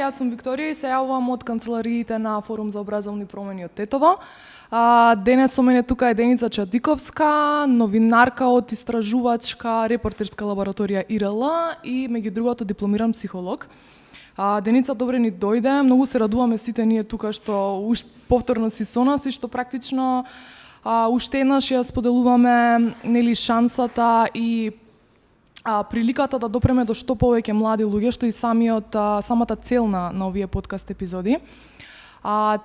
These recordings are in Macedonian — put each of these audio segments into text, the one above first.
Јас сум Викторија и се јавувам од канцелариите на Форум за образовни промени од Тетово. Денес со мене тука е Деница Чадиковска, новинарка од истражувачка репортерска лабораторија ИРЛ и меѓу другото дипломиран психолог. Деница, добре ни дојде. Многу се радуваме сите ние тука што повторно си со нас и што практично уште еднаш ја споделуваме нели шансата и приликата да допреме до што повеќе млади луѓе, што и самата цел на овие подкаст епизоди.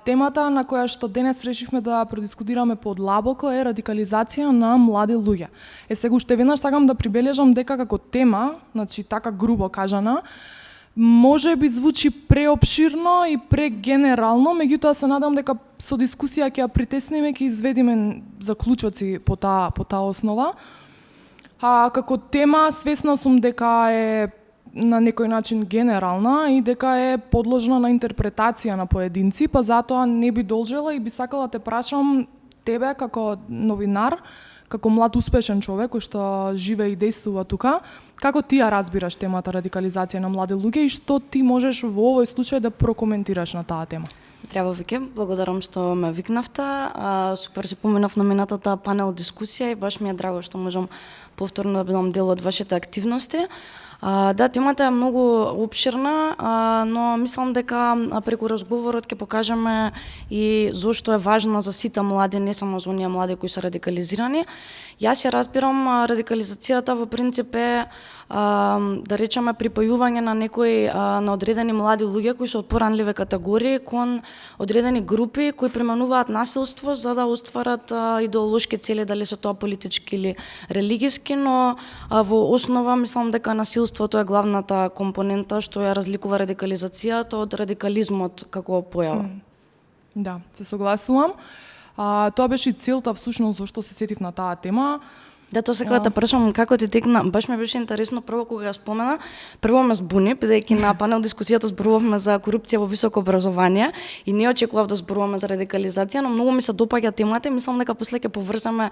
Темата на која што денес решивме да продискутираме подлабоко е радикализација на млади луѓе. Сега уште веднаш сакам да прибележам дека како тема, значи така грубо кажана, може би звучи преопширно и прегенерално, меѓутоа се надам дека со дискусија ќе ја притесниме, ќе изведиме заклучоци по таа основа. Како тема свесна сум дека е на некој начин генерална и дека е подложна на интерпретација на поединци, па затоа не би должела и би сакала те прашам тебе како новинар, како млад успешен човек кој што живее и действува тука, како ти ја разбираш темата радикализација на млади луѓе и што ти можеш во овој случај да прокоментираш на таа тема? Здраво, Вики, благодарам што ме викнавте. Супер се поминав на минатата панел дискусија и баш ми е драго што можам повторно да бидам дел од вашите активности. Да, темата е многу обширна, но мислам дека преку разговорот ќе покажеме и зошто е важна за сите млади, не само за оние млади кои се радикализирани. Јас ја разбирам радикализацијата во принцип е да речеме припојување на некои на одредени млади луѓе кои се од поранливи категории кон одредени групи кои применуваат насилство за да остварат идеолошки цели, дали се тоа политички или религиски, но во основа мислам дека насилството е главната компонента што ја разликува радикализацијата од радикализмот како појава. Да, се согласувам. Тоа беше и целта всушност зашто се сетив на таа тема. Да, тоа сакам да те прашам како ти текна, баш ме беше интересно прво кога ја спомена. Прво ме збуни, бидејќи на панел дискусијата зборувавме за корупција во високо образование и не очекував да зборуваме за радикализација, но многу ми се допаѓа темата и мислам дека после ќе поврземе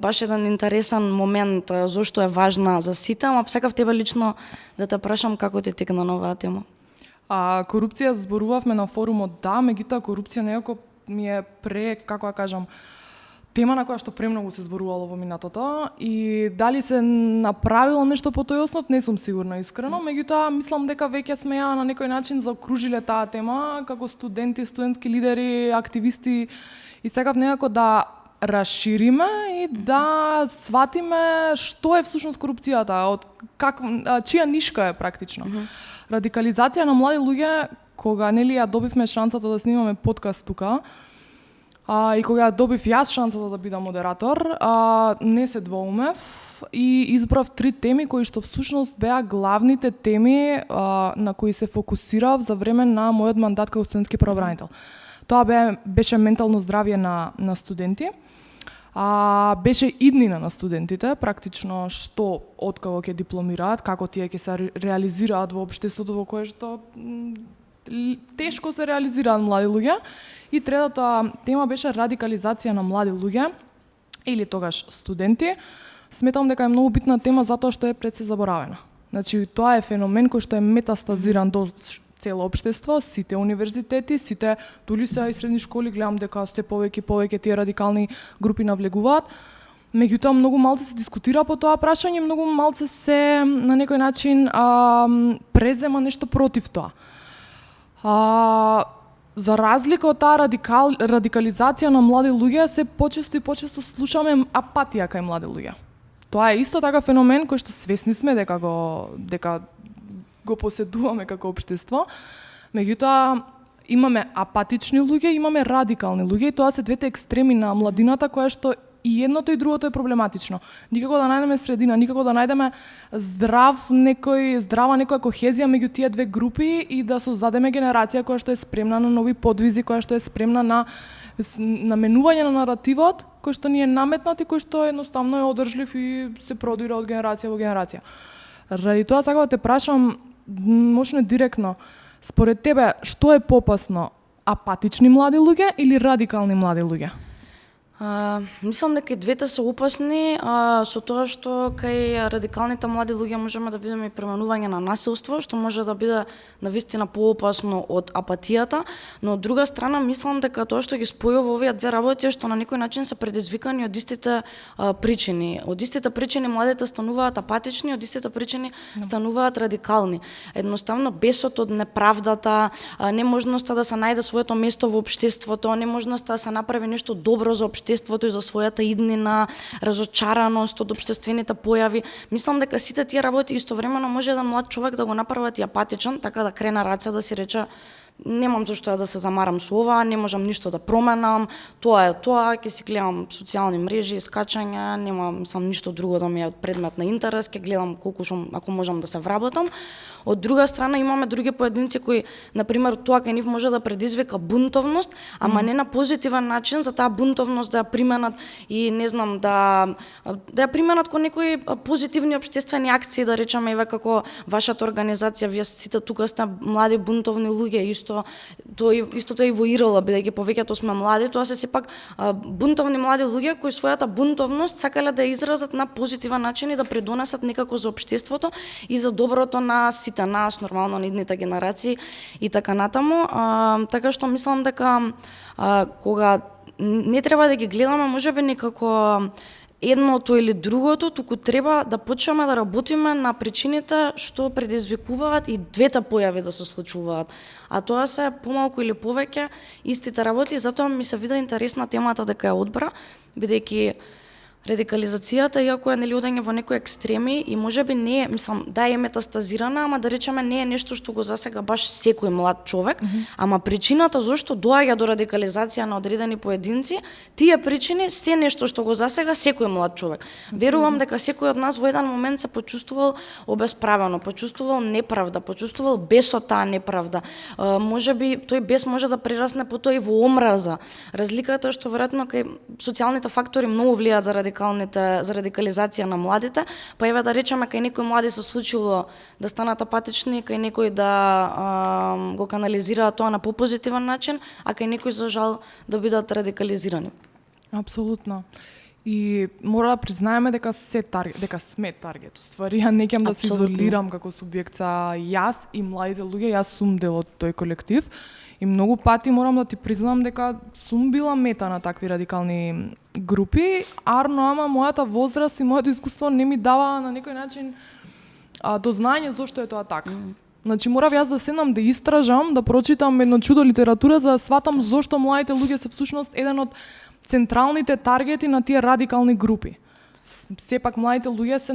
баш еден интересен момент зошто е важна за сите, ама сакав тебе лично да те прашам како ти текна на оваа тема. Корупција зборувавме на форумот, да, меѓутоа корупција некако ми е како ја кажам, тема на која што премногу се зборувало во минатото и дали се направило нешто по тој основ, не сум сигурна искрено, меѓутоа мислам дека веќе сме ја на некој начин заокружиле таа тема како студенти, студентски лидери, активисти и сакав некако да расшириме и да сватиме што е всушност корупцијата, чија нишка е практично. Радикализација на млади луѓе, кога нели ја добивме шансата да снимаме подкаст тука, и кога добив јас шансата да бидам модератор, не се двоумев и избрав 3 теми кои што всушност беа главните теми на кои се фокусирав за време на мојот мандат како студентски правобранител. Тоа беше ментално здравје на студенти, беше иднина на студентите, практично што откако ќе дипломираат, како тие ќе се реализираат во општеството во кое што тешко се реализираат млади луѓе. И третата тема беше радикализација на млади луѓе или тогаш студенти. Сметам дека е многу битна тема затоа што е пред се заборавена. Значи тоа е феномен кој што е метастазиран до цело општество, сите универзитети, сите дури се и средни школи, гледам дека се повеќе тие радикални групи навлегуваат. Меѓутоа многу малце се дискутира по тоа прашање, многу малце се на некој начин презема нешто против тоа. За разлика од таа радикализација на млади луѓе, се почесто слушаме апатија кај млади луѓе. Тоа е исто така феномен кој што свесни сме дека го поседуваме како општество. Меѓутоа имаме апатични луѓе, имаме радикални луѓе и тоа се двете екстреми на младината која што и едното и другото е проблематично. Никако да најдеме средина, никако да најдеме здрава некоја кохезија меѓу тие две групи и да создадеме генерација која што е спремна на нови подвизи, која што е спремна на наменување на наративот, кој што ни е наметнат и кој што едноставно е одржлив и се продира од генерација во генерација. Ради тоа сакам да те прашам, можно директно, според тебе што е попасно, апатични млади луѓе или радикални млади луѓе? Мислам дека и двете се опасни, со тоа што кај радикалните млади луѓе можеме да видиме и пременување на насилство, што може да биде навистина поопасно од апатијата, но од друга страна мислам дека тоа што ги спојува овие две работи е што на некој начин се предизвикани од истите причини. Од истите причини младите стануваат апатични, од истите причини стануваат радикални. Едноставно бесот од неправдата, неможноста да се најде своето место во општеството, неможноста да се направи нешто добро за општеството и за својата иднина, разочараност од општествените појави. Мислам дека сите тие работи истовремено може еден млад човек да го направат и апатичен, така да крене раце да си рече немам зашто ја да се замарам со ова, не можам ништо да променам, тоа е тоа, ќе си гледам социјални мрежи, скачања, немам сам ништо друго да ми е предмет на интерес, ќе гледам колку шум, ако можам да се вработам. Од друга страна имаме други поединци кои, например, тоа кај нив може да предизвика бунтовност, ама не на позитивен начин, за таа бунтовност да ја применат и не знам да ја применат кон некои позитивни општествени акции, да речеме еве како вашата организација, вие сите тука сте млади бунтовни луѓе, истото е и во ИРЛ, бидејќи повеќето сме млади, тоа се сепак бунтовни млади луѓе кои својата бунтовност сакале да изразат на позитивен начин и да придонесат некако за општеството и за доброто на сите нас, нормално на идните генерации и така натаму. Така што мислам дека кога не треба да ги гледаме можеби некако едното или другото, туку треба да почнеме да работиме на причините што предизвикуваат и двете појави да се случуваат. А тоа се помалку или повеќе истите работи, затоа ми се вида интересна темата дека ја одбра, бидејќи радикализацијата, иако е одење во некои екстреми и можеби не е, мислам, да е метастазирана, ама да речеме не е нешто што го засега баш секој млад човек, ама причината зашто доаѓа до радикализација на одредени поединци, тие причини се нешто што го засега секој млад човек. Верувам дека секој од нас во еден момент се почувствувал обесправено, почувствувал неправда, почувствувал бес од таа неправда. Можеби тој бес може да прерасне потоа и во омраза. Разликата е што веројатно кај социјалните фактори многу влијаат за радикализација на младите, па еве да речеме кај некои млади се случило да станат апатични, кај некои да го канализираат тоа на попозитивен начин, а кај некои за жал да бидат радикализирани. Апсолутно. И мора да признаеме дека дека сме таргет. Ствари, ја не ќе да се изолирам како субјект, јас и младите луѓе, јас сум дел од тој колектив и многу пати морам да ти признам дека сум била мета на такви радикални групи, ама мојата возраст и моето искуство не ми дава на некој начин дознање зошто е тоа така. Значи морав јас да седнам да истражам, да прочитам едно чудо литература за да сватам зошто младите луѓе се всушност еден од централните таргети на тие радикални групи. Сепак младите луѓе се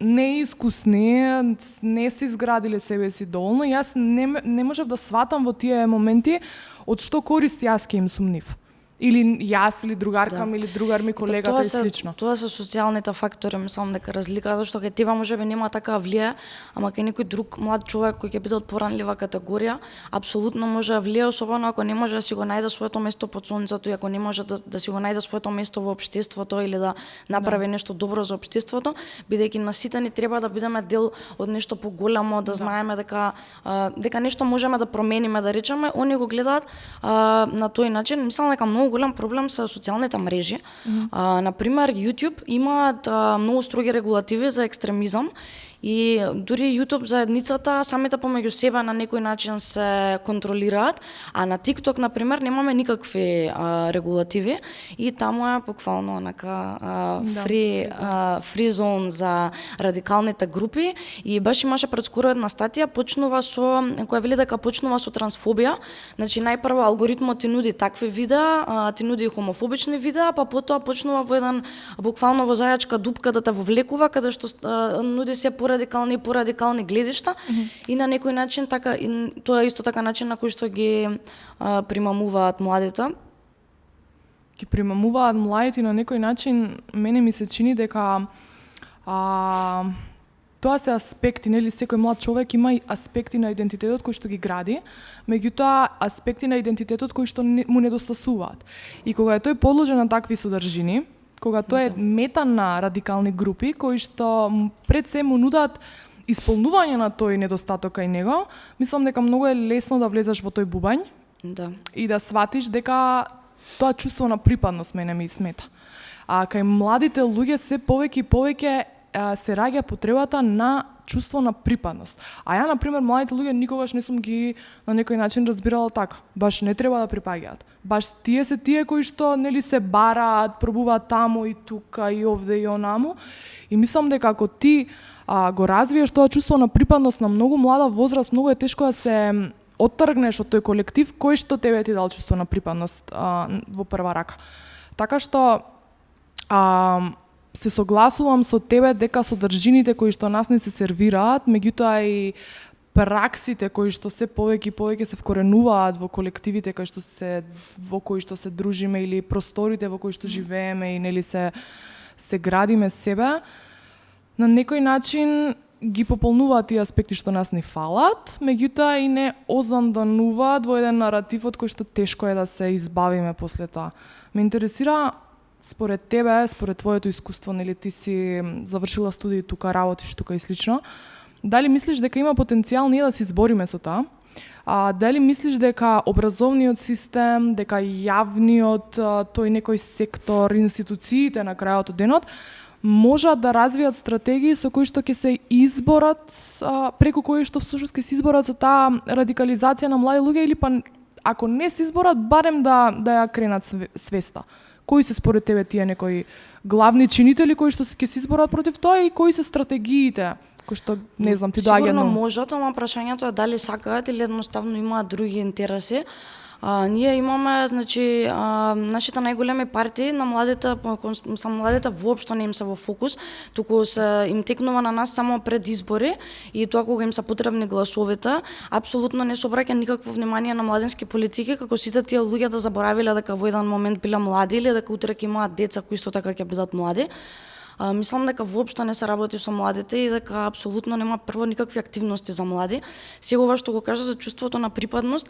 неискусни, не се изградиле себе си доволно. Јас не можев да сватам во тие моменти од што користи јас ке им сум нив. Или јас, или другарка ми, или другар ми, колегата и слично. Тоа се социјалните фактори, мислам дека разликата што кај тебе можеби нема така влие, ама кај некој друг млад човек кој ќе биде од поранлива категорија, апсолутно може да влие, особено ако не може да си го најде своето место под сонцето и ако не може да си го најде своето место во општеството или да направи нешто добро за општеството, бидејќи на сите ни треба да бидеме дел од нешто поголемо, да знаеме дека нешто можеме да промениме, да речеме, они го гледаат на тој начин. Мислам дека многу голем проблем со социјалните мрежи. Например, YouTube имаат многу строги регулативи за екстремизам и дури YouTube заедницата самите помеѓу себе на некој начин се контролираат, а на TikTok например немаме никакви регулативи и таму е буквално фри зон за радикалните групи и баш имаше предскоро една статија која вели дека почнува со трансфобија. Значи најпрво алгоритмот ти нуди такви видеа, ти нуди хомофобични видеа, па потоа почнува во еден буквално во зајачка дупка да те вовлекува каде што нуди се порадикални гледишта и на некој начин така тоа е исто така начин на кој што ги примамуваат младите. Ги примамуваат младите на некој начин, мене ми се чини дека тоа се аспекти, нели секој млад човек има и аспекти на идентитетот кои што ги гради, меѓутоа аспекти на идентитетот кои што му недостасуваат. И кога е тој подложен на такви содржини, кога тој е метан на радикални групи кои што пред се му нудат исполнување на тој недостаток кај него, мислам дека многу е лесно да влезеш во тој бубањ и да сватиш дека тоа чувство на припадност мене ми смета. А кај младите луѓе се повеќе и повеќе се раѓа потребата на чувство на припадност. А ја, например, младите луѓе никогаш не сум ги на некој начин разбирала така. Баш не треба да припаѓаат. Баш тие се тие кои што нели се бараат, пробуваат таму и тука и овде и онаму. И мислам дека ако ти го развиеш тоа чувство на припадност на многу млада возраст, многу е тешко да се оттргнеш од тој колектив кој што тебе ти дал чувство на припадност во прва рака. Така што се согласувам со тебе дека содржините кои што нас не се сервираат, меѓутоа и праксите кои што се повеќе и повеќе се вкоренуваат во колективите во кои што се дружиме или просторите во кои што живееме и нели се градиме себе, на некој начин ги пополнуваат тие аспекти што нас не фалат, меѓутоа и не озандануваат во еден наратив од кој што тешко е да се избавиме после тоа. Ме интересира според тебе, според твоето искуство, нели ти си завршила студии тука, работиш тука и слично, дали мислиш дека има потенцијал ние да се избориме со тоа? Дали мислиш дека образовниот систем, дека јавниот тој некој сектор, институциите на крајот од денот можат да развијат стратегии со кои што ќе се изборат, преку кои што всушност ќе се изборат со таа радикализација на млади луѓе, или па ако не се изборат, барем да ја кренат свеста? Кои се според тебе тие некои главни чинители кои што ќе се изборат против тоа и кои се стратегиите кои што не знам ти доаѓаат? Сигурно можат, ама прашањето е дали сакаат или едноставно имаат други интереси. Ние имаме, значи, нашите најголеми партии на младите, младите воопшто не им се во фокус, туку се им текнува на нас само пред избори и тоа кога им се потребни гласовите, апсолутно не се обраќа никакво внимание на младински политики, како сите тие луѓе да заборавиле дека во еден момент биле млади или дека утре ќе имаат деца кои исто така ќе бидат млади. Мислам дека воопшто не се работи со младите и дека апсолутно нема прво никакви активности за млади. Сега што го кажа за чувството на припадност,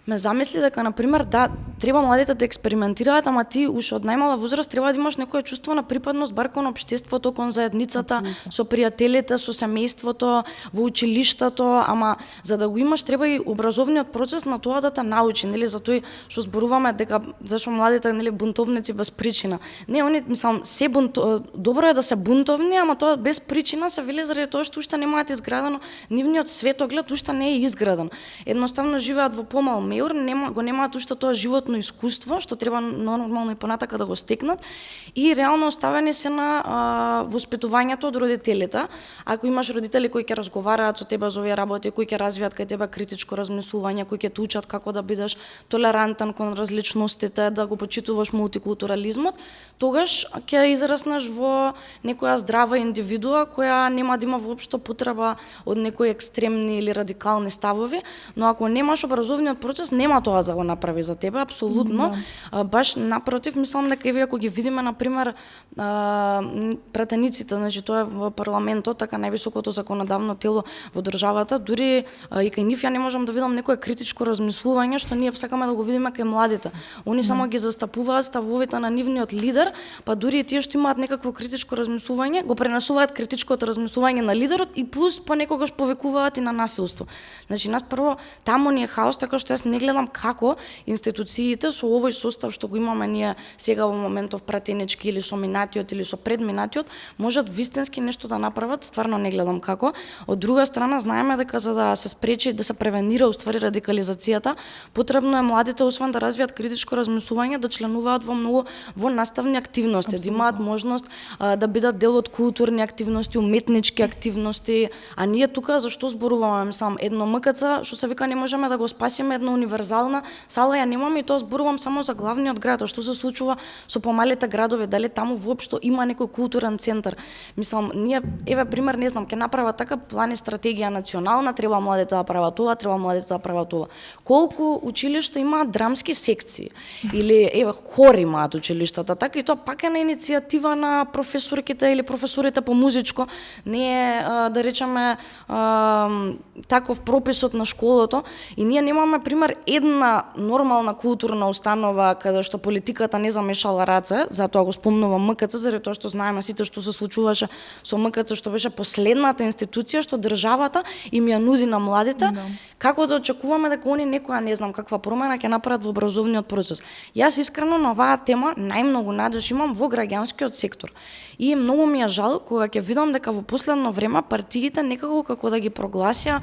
ме замисли дека, например, да, треба младите да експериментираат, ама ти уште од најмала возраст треба да имаш некое чувство на припадност бар кон општеството, кон заедницата, со пријателите, со семејството, во училиштето, ама за да го имаш треба и образовниот процес на тоа да те научи, нели, за тој што зборуваме дека зашо младите, нели, бунтовници без причина. Не, они, мислам, добро е да се бунтовни, ама тоа без причина се вели заради тоа што уште немаат изградено нивниот светоглед, уште не е изграден. Едноставно живеат во помал го немаат уште тоа животно искуство што треба нормално и понатака да го стекнат и реално оставени се на воспитувањето од родителите. Ако имаш родители кои ќе разговараат со тебе за овие работи, кои ќе развијат кај тебе критичко размислување, кои ќе те учат како да бидеш толерантен кон различностите, да го почитуваш мултикултурализмот, тогаш ќе израснеш во некоја здрава индивидуа која нема да има воопшто потреба од некои екстремни или радикални ставови, но ако немаш образовниот процес, нема тоа да го направи за тебе, апсолутно. Баш напротив, мислам дека еве ако ги видиме, например, пратениците, значи тоа е во парламентот, така највисокото законодавно тело во државата, дури и кај нив ја не можам да видам некое критичко размислување што ние сакаме да го видиме кај младите. Они само ги застапуваат ставовите на нивниот лидер, па дури и тие што имаат некакво критичко размислување, го пренесуваат критичкото размислување на лидерот и плюс понекогаш повекуваат и на насилство. Значи нас прво таму ни е хаос, така што јас не гледам како институциите со овој состав што го имаме ние сега во моментов пратенички или со минатиот или со предминатиот можат вистински нешто да направат, стварно не гледам како. Од друга страна знаеме дека за да се спречи, да се превенира уствари радикализацијата, потребно е младите освен да развијат критичко размислување да членуваат во наставни активности, да имаат можност да бидат дел од културни активности, уметнички активности, а ние тука зашто зборуваме сам едно МКЦ што се вика не можеме да го спасиме, една универзална сала ја немаме и тоа зборувам само за главниот град, а што се случува со помалите градови, дали таму воопшто има некој културен центар. Мислам, ние еве пример, не знам, ќе направат така план и стратегија национална, треба младите да прават ова, треба младите да прават ова. Колку училишта имаат драмски секции или еве хор имаат училиштата, така и тоа пак е на иницијатива на професорките или професорите по музичко, не е да речеме таков прописот на школото и ние немаме пример една нормална култура културна установа каде што политиката не замешала раце, затоа го спомнувам МКЦ, заради тоа што знаеме сите што се случуваше со МКЦ, што беше последната институција што државата им ја нуди на младите, како да очекуваме дека они некоја не знам каква промена ќе направат во образовниот процес. Јас искрено на оваа тема најмногу надеж имам во граѓанскиот сектор. И многу ми е жал кога ќе видам дека во последно време партиите некако како да го прогласија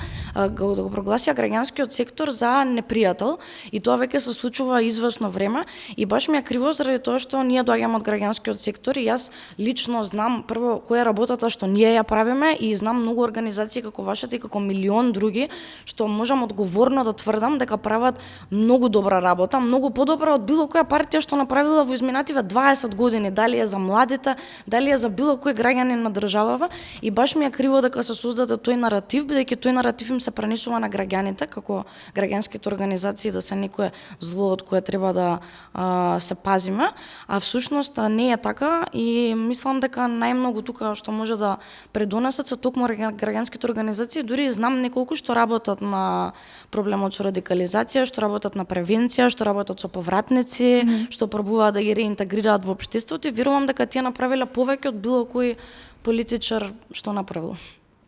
граѓанскиот сектор за непријател, и тоа веќе се случува известно време, и баш ми е криво заради тоа што ние доаѓаме од граѓанскиот сектор и јас лично знам прво која е работата што ние ја правиме и знам многу организации како вашата и како милион други што можам одговорно да тврдам дека прават многу добра работа, многу подобра од било која партија што направила во изминативе 20 години, дали е за младите, дали е за било кој граѓанин на државава, и баш ми е криво дека се создаде тој наратив, бидејќи тој наратив им се пренесува на граѓаните како граѓанските организации да се некое зло од кое треба да се пазиме, а всушност не е така, и мислам дека најмногу тука што може да предонесат се токму граѓанските организации, дури знам неколку што работат на проблемот со радикализација, што работат на превенција, што работат со повратници, што пробуваат да ги реинтегрираат во општеството, и верувам дека тие направиле повеќе од било кој политичар што направил.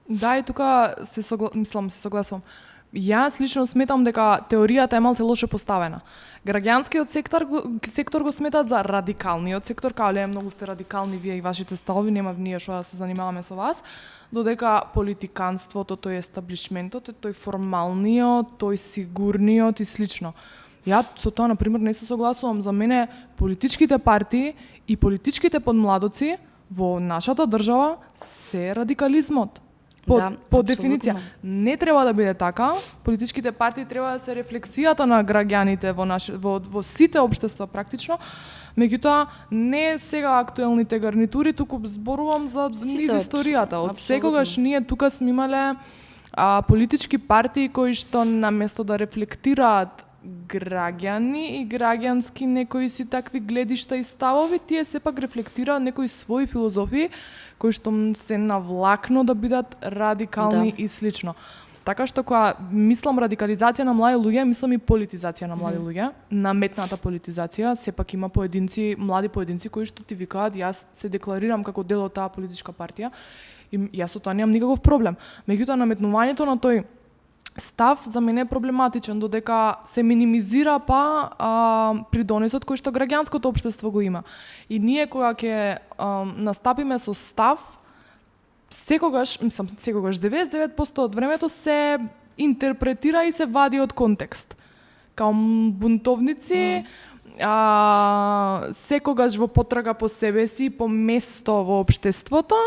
Да, и тука се согласувам. Јас лично сметам дека теоријата е малце лошо поставена. Граѓанскиот сектор го сметат за радикалниот сектор, као многу сте радикални вие и вашите ставови, нема ние што да се занимаваме со вас, додека политиканството, тој естаблишментот, тој формалниот, тој сигурниот и слично. Ја со тоа, например, не се согласувам. За мене политичките партии и политичките подмладоци во нашата држава се радикализмот. По дефиниција. Не треба да биде така. Политичките партии треба да се рефлексијата на граѓаните во сите општества практично. Меѓутоа, не сега актуелните гарнитури, туку зборувам за низ историјата. Од секогаш ние тука сме имале политички партии кои што наместо да рефлектираат граѓани и граѓански некои си такви гледишта и ставови, тие сепак рефлектираат некои своји филозофии кои што се навлакно да бидат радикални и слично. Така што кога мислам радикализација на млади луѓе, мислам и политизација на млади луѓе, наметната политизација. Сепак има поединци, млади поединци кои што ти викаат јас се декларирам како дел од таа политичка партија и јас со тоа немам никаков проблем. Меѓутоа наметнувањето на тој став за мене е проблематичен, додека се минимизира придонесот кој што граѓанското општество го има. И ние кога ќе настапиме со став, секогаш 99% од времето се интерпретира и се вади од контекст. Као бунтовници, секогаш во потрага по себе си, по место во општеството,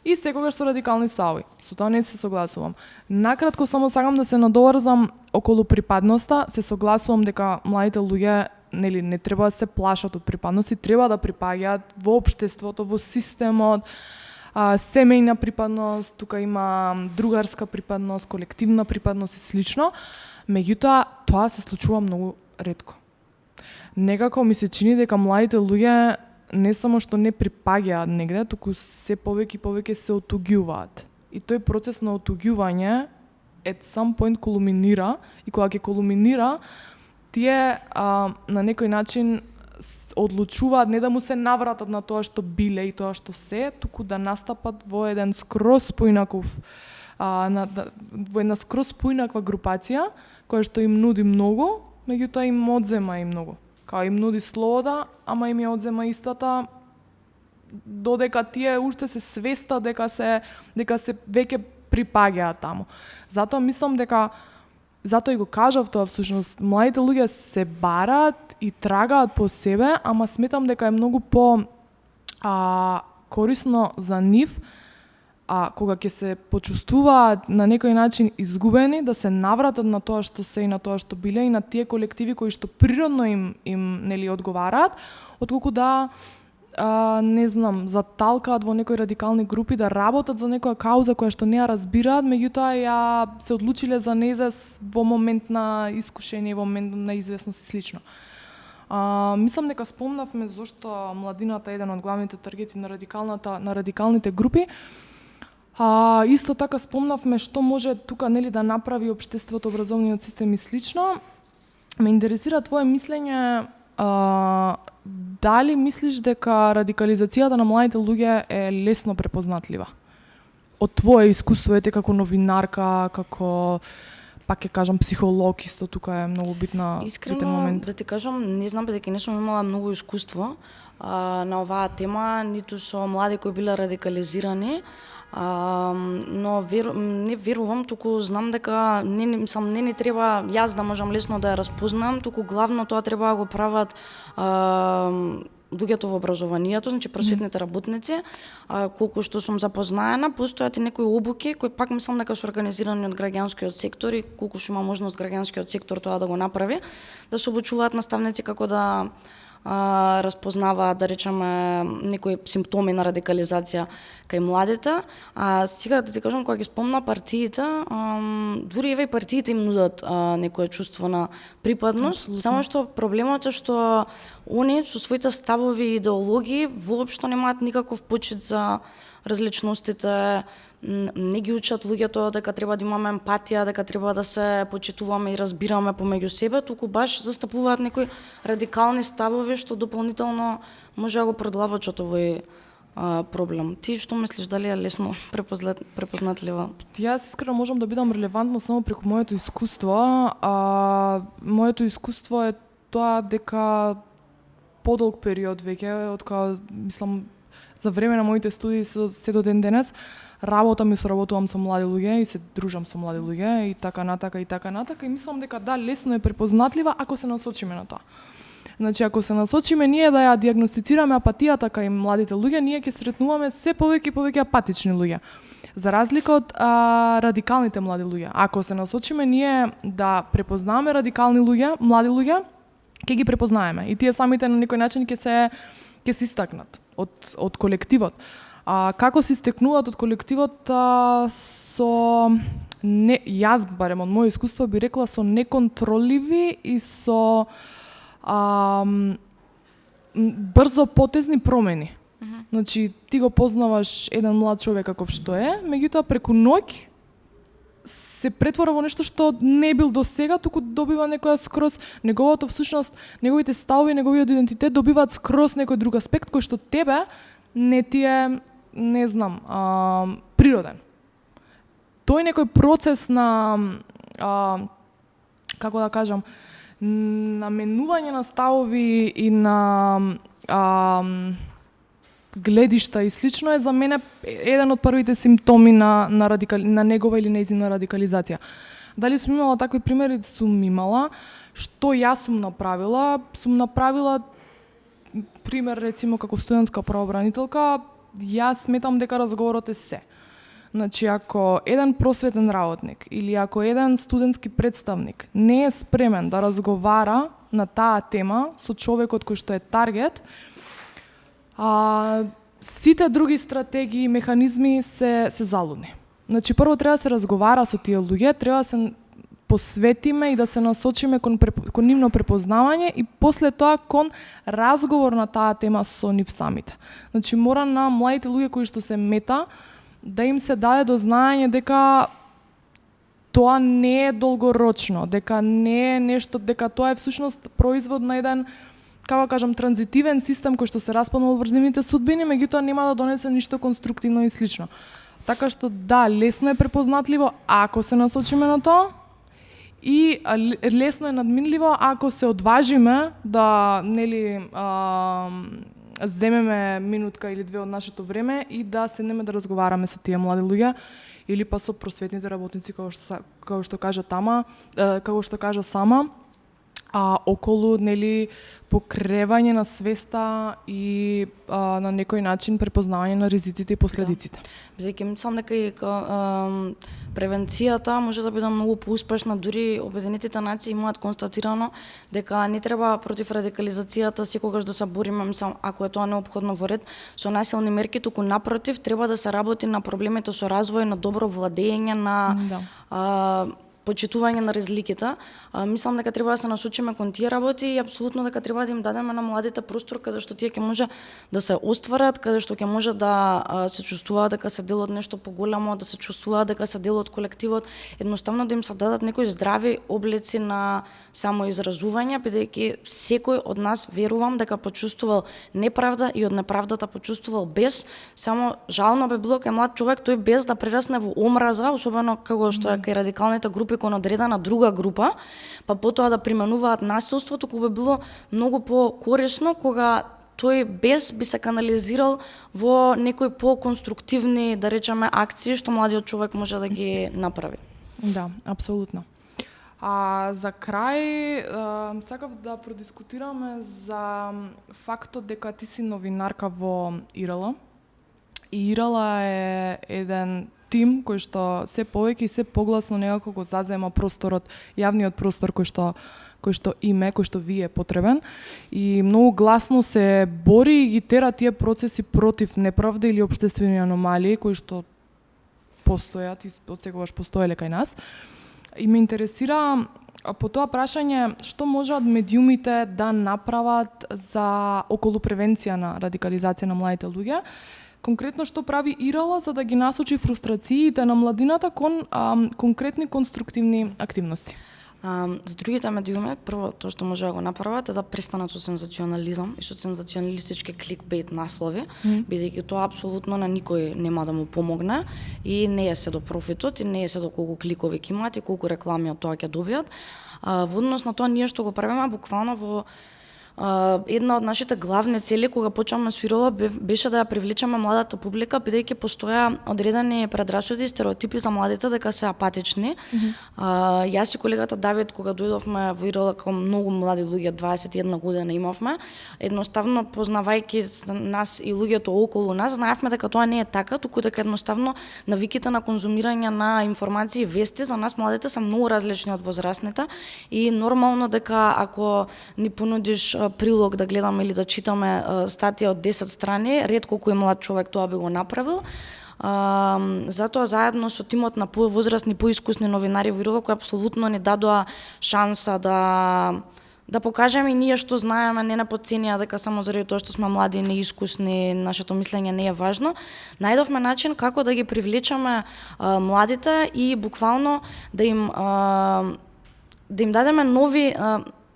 и секогаш со радикални ставови. Со тоа не се согласувам. Накратко само сакам да се надоврзам околу припадноста. Се согласувам дека младите луѓе не треба да се плашат од припадност и треба да припаѓаат во општеството, во системот, семејна припадност, тука има другарска припадност, колективна припадност и слично. Меѓутоа, тоа се случува многу ретко. Некако ми се чини дека младите луѓе не само што не припаѓаат негде, туку се повеќе и повеќе се отуѓуваат. И тој процес на отуѓување at some point кулминира, и кога ќе кулминира, тие на некој начин одлучуваат не да му се навратат на тоа што биле и тоа што се, туку да настапат во еден скроз поинаков во една скроз поинаква групација која што им нуди многу, меѓутоа им одзема и многу. Као им нуди слобода, ама им ја одзема истата, додека тие уште се свестат дека се веќе припаѓаат таму. Затоа мислам дека, затоа и го кажав тоа всушност, младите луѓе се бараат и трагаат по себе, ама сметам дека е многу по корисно за нив, кога ќе се почувствуваат на некој начин изгубени, да се навратат на тоа што се и на тоа што биле и на тие колективи кои што природно им нели одговараат, отколку да не знам, заталкаат во некои радикални групи, да работат за некоја кауза која што не ја разбираат, меѓутоа ја се одлучиле за незас во момент на искушение, во момент на известност и слично. Мислам дека спомнавме зошто младината е еден од главните таргети на радикалните групи. Исто така спомнавме што може тука нели да направи општеството, образовниот систем и слично. ме интересира твое мислење, дали мислиш дека радикализацијата на младите луѓе е лесно препознатлива? Од твое искуство, ете како новинарка, како пак ќе кажам психолог, исто тука е многу битен Искрено, момент. да ти кажам, не знам бидејќи не сум имала многу искуство на оваа тема, ниту со млади кои биле радикализирани, но не верувам, туку знам дека не ни треба јас да можам лесно да ја разпознам, туку главно тоа треба да го прават луѓето во образованието, значи просветните работници. Колку што сум запознаена, постојат и некои обуки кои пак мислам дека се организирани од граѓанскиот сектор и колку што има можност граѓанскиот сектор тоа да го направи, да се обучуваат наставници како да разпознаваат, да речеме, некои симптоми на радикализација кај младите. Сега да ти кажам, кога ги спомна партиите, дури еве и партиите им нудат некое чувство на припадност, абсолютно. Само што проблемот е што они со своите ставови и идеологии воопшто немаат никаков почит за различностите, не ги учат луѓето дека треба да имаме емпатија, дека треба да се почитуваме и разбираме помеѓу себе, туку баш застапуваат некои радикални ставови што дополнително може да го продлабочат овој проблем. Ти што мислиш, дали е лесно препознатлива? Јас искрено можам да бидам релевантна само преку моето искуство. Моето искуство е тоа дека подолг период веќе, од кога мислам за време на моите студии се до ден денес, работам и соработувам со млади луѓе и се дружам со млади луѓе и така натака и мислам дека да, лесно е препознатлива ако се насочиме на тоа. Значи, ако се насочиме ние да ја диагностицираме апатијата кај младите луѓе, ние ќе сретнуваме се повеќе и повеќе апатични луѓе. За разлика од радикалните млади луѓе. Ако се насочиме ние да препознаваме радикални луѓе, млади луѓе, ќе ги препознаеме. И тие самите на некој начин ќе се истакнат од колективот. Како се истекнуваат од колективот јас барем од моје искуство би рекла со неконтроливи и со брзо потезни промени. Значи ти го познаваш еден млад човек каков што е, меѓутоа преку ноќ се претвора во нешто што не бил до сега, туку добива некоја скроз неговото всушност, неговите ставови, неговиот идентитет добиваат скроз некој друг аспект кој што тебе не ти е, не знам, природен. Тој некој процес на како да кажам, наменување на ставови и на гледишта и слично е за мене еден од првите симптоми на негова или нејзина радикализација. Дали сум имала такви примери? Сум имала. Што јас сум направила? Сум направила пример, рецимо, како студентска правобранителка, јас сметам дека разговорот е се. Значи, ако еден просветен работник или ако еден студентски представник не е спремен да разговара на таа тема со човекот кој што е таргет, сите други стратегии и механизми се залудни. Значи, прво треба да се разговара со тие луѓе, треба да се посветиме и да се насочиме кон нивно препознавање и после тоа кон разговор на таа тема со нив самите. Значи, мора на младите луѓе кои што се мета да им се даде до знаење дека тоа не е долгорочно, дека не е нешто, дека тоа е всушност производ на еден, како кажам, транзитивен систем кој што се распаднал врз нивните судбини, меѓутоа нема да донесе ништо конструктивно и слично. Така што да, лесно е препознатливо ако се насочиме на тоа и лесно е надминливо ако се одважиме да земеме минутка или две од нашето време и да седнеме да разговараме со тие млади луѓе или па со просветните работници како што кажа сама, околу покревање на свеста и на некој начин препознавање на ризиците и последиците. Бидејќи мислам дека и превенцијата може да биде многу поуспешна, дури Обединетите нации имаат констатирано дека не треба против радикализацијата секогаш да се бориме, мислам, ако е тоа неопходно во ред со насилни мерки, туку напротив треба да се работи на проблемите со развој, на добро владење, на почитување на разликите. Мислам дека треба да се насочиме кон тие работи и апсолутно дека треба да им дадеме на младите простор каде што тие ќе може да се остварат, каде што ќе може да се чувствуваат дека се дел од нешто поголемо, да се чувствуваат дека се дел од колективот, едноставно да им се дадат некои здрави облици на самоизразување, бидејќи секој од нас верувам дека почувствувал неправда и од неправдата почувствувал бес, само жално би било кај млад човек тој бес да прерасне во омраза, особено како што е кај радикалните групи кон одредена друга група, па потоа да применуваат насилство, туку би било многу покорисно кога тој бес би се канализирал во некои по-конструктивни, да речеме, акции што младиот човек може да ги направи. Да, апсолутно. А за крај, сакав да продискутираме за фактот дека ти си новинарка во ИРЛ. И ИРЛ е еден тим кој што се повеќе и се погласно некако го зазема просторот, јавниот простор кој што кој што ви е потребен и многу гласно се бори и ги тера тие процеси против неправда или општествени аномалии кои што постојат и одсекогаш постоеле кај нас. И ме интересира по тоа прашање што можат медиумите да направат за околу превенција на радикализација на младите луѓе. Конкретно што прави ИРЛ за да ги насочи фрустрациите на младината кон конкретни конструктивни активности? За другите медиуми, прво тоа што може да го направат е да престанат со сензационализам и со сензационалистички кликбейт наслови, бидејќи тоа апсолутно на никој нема да му помогне и не е се до профитот и не е се до колку кликови ќе имаат и колку реклами од тоа ќе добијат. Во однос на тоа ние што го правиме буквално во една од нашите главни цели кога почнавме со ИРЛ беше да ја привлечеме младата публика, бидејќи постоја одредени предрасуди и стереотипи за младите дека се апатични. Јас и колегата Давид кога дојдовме во ИРЛ како многу млади луѓе, 21 година имавме, едноставно познавајќи нас и луѓето околу нас, знаевме дека тоа не е така, туку дека едноставно навиките на конзумирање на информации и вести за нас младите се многу различни од возрастните и нормално дека ако ни понудиш прилог да гледаме или да читаме статија од 10 страни, ретко кој млад човек тоа би го направил. Затоа заедно со тимот на повозрастни, поискусни новинари во ИРЛ кои апсолутно ни дадоа шанса да покажеме и ние што знаеме, не на подценија дека само заради тоа што сме млади и неискусни, нашето мислење не е важно. Најдовме начин како да ги привлечеме младите и буквално да им дадеме нови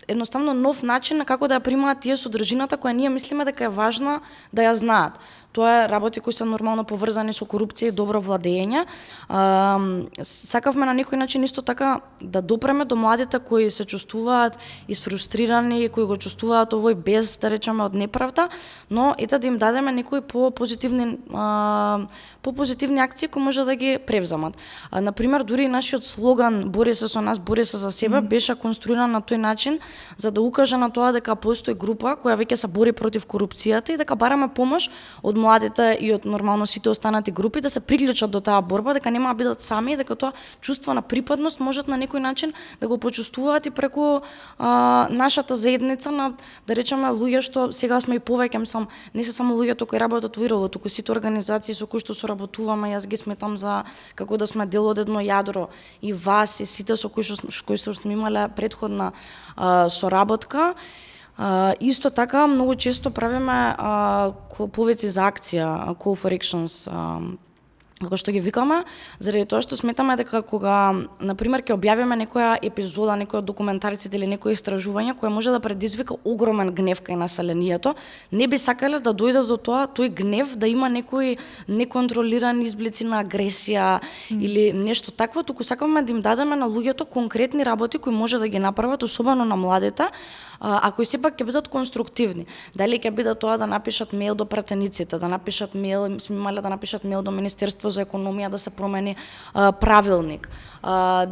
едноставно нов начин на како да ја примаат тие содржината која ние мислиме дека е важна да ја знаат. Тоа е работи кои се нормално поврзани со корупција и добро владење. Сакавме на некој начин исто така да допреме до младите кои се чувствуваат исфрустрирани, кои го чувствуваат овој без, да речеме, од неправда, но ете да им дадеме некои по-позитивни акции кои може да ги превземат. Например, дури нашиот слоган "Бори се со нас, бори се за себе" беше конструиран на тој начин за да укаже на тоа дека постои група која веќе се бори против корупцијата и дека бараме помош од младите и од нормално сите останати групи да се приклучат до таа борба, дека нема да бидат сами и дека тоа чувство на припадност можат на некој начин да го почувствуваат и преку нашата заедница на, да речеме, луѓе што сега сме и повеќе, не се само луѓето кои работат во ИРЛ, туку сите организации со кои што соработуваме, јас ги сметам за како да сме дел од едно јадро, и вас и сите со кои што сме имале претходна соработка. Исто така, многу често правиме повици за акција, call for actions, како што ги викаме, заради тоа што сметаме дека кога, например, ќе објавиме некоја епизода, некој од документарците или некој истражување кој може да предизвика огромен гнев кај населението, не би сакале да дојде до тоа, тој гнев да има некои неконтролирани изблици на агресија или нешто такво, туку сакаме да им дадеме на луѓето конкретни работи кои може да ги направат, особено на младите, а кои сепак ќе бидат конструктивни. Дали ќе биде тоа да напишат мејл до пратениците, да напишат мејл, сме имале да напишат мејл до Министерство за економија да се промени правилник,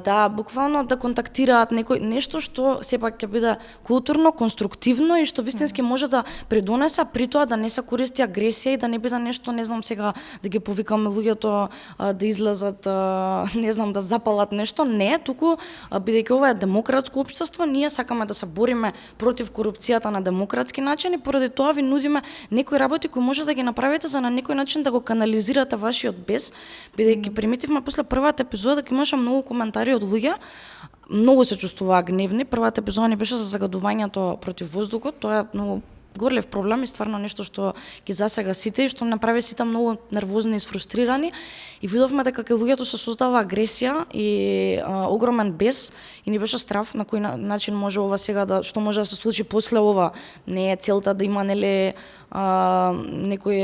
да буквално да контактираат нешто што сепак ќе биде културно, конструктивно и што вистински може да придонесе, при тоа да не се користи агресија и да не биде нешто, не знам сега да ги повикаме луѓето да излезат, не знам, да запалат нешто, не, туку бидејќи ова е демократско општество, ние сакаме да се бориме против корупцијата на демократски начин и поради тоа ви нудиме некои работи кои може да ги направите за на некој начин да го канализирате вашиот бес без, бидејќи примитивме после првата епизода дека имаше многу коментари од луѓе, многу се чувствуваа гневни. Првата епизода не беше за загадувањето против воздухот, тоа е многу горлев проблем и стварно нешто што ги засега сите и што направи сите многу нервозни и сфрустрирани и видовме дека кај луѓето се создава агресија и огромен бес и ни беше страв на кој начин може ова сега што може да се случи после ова. Не е целта да има некои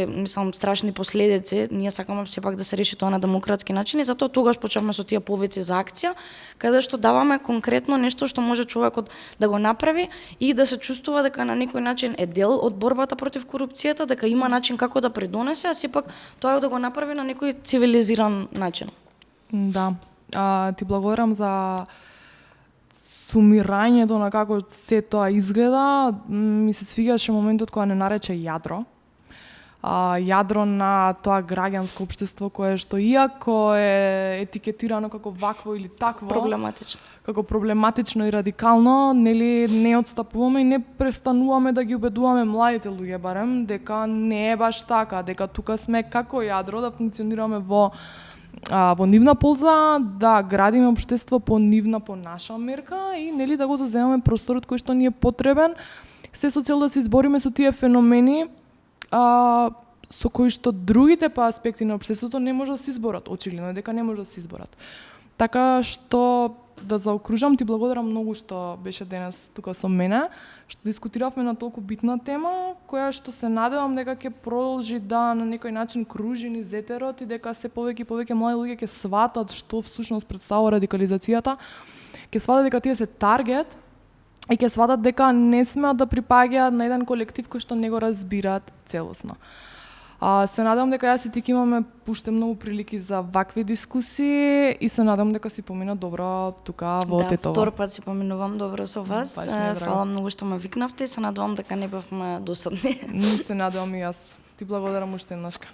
мислам страшни последици. Ние сакаме сепак да се реши тоа на демократски начин и затоа тогаш почнавме со тие повици за акција, каде што даваме конкретно нешто што може човекот да го направи и да се чувствува дека на некој начин е дел од борбата против корупцијата, дека има начин како да придонесе, а сепак тоа да го направи на некој цивилизиран начин. Да. Ти благодарам за сумирањето на како се тоа изгледа. Ми се свигаше моментот кога не нарече јадро. Јадро на тоа граѓанско општество кое што иако е етикетирано како вакво или такво, проблематично и радикално, нели не отстапуваме и не престануваме да ги убедуваме младите луѓе барем дека не е баш така, дека тука сме како јадро да функционираме во нивна полза, да градиме општество по нивна, по наша мерка и нели да го заземаме просторот кој што ни е потребен, се со цел да се избориме со тие феномени со кои што другите па аспекти на општеството не може да се изборат. Очигледно е дека не може да се изборат. Така што да заокружам, ти благодарам многу што беше денес тука со мене, што дискутиравме на толку битна тема, која што се надевам дека ќе продолжи да на некој начин кружи низ етерот и дека се повеќе и повеќе млади луѓе ќе сватат што всушност представува радикализацијата, ќе сватат дека тие се таргет и ќе сватат дека не смеат да припаѓаат на еден колектив кој што не го разбираат целосно. Се надам дека јас и ти ќе имаме пуште многу прилики за вакви дискусии и се надам дека си помина добро тука во Тетово. Да, втор пат си поминувам добро со вас. Фала многу што ме викнавте и се надевам дека не бевме досадни. Се надевам и јас. Ти благодарам уште еднашка.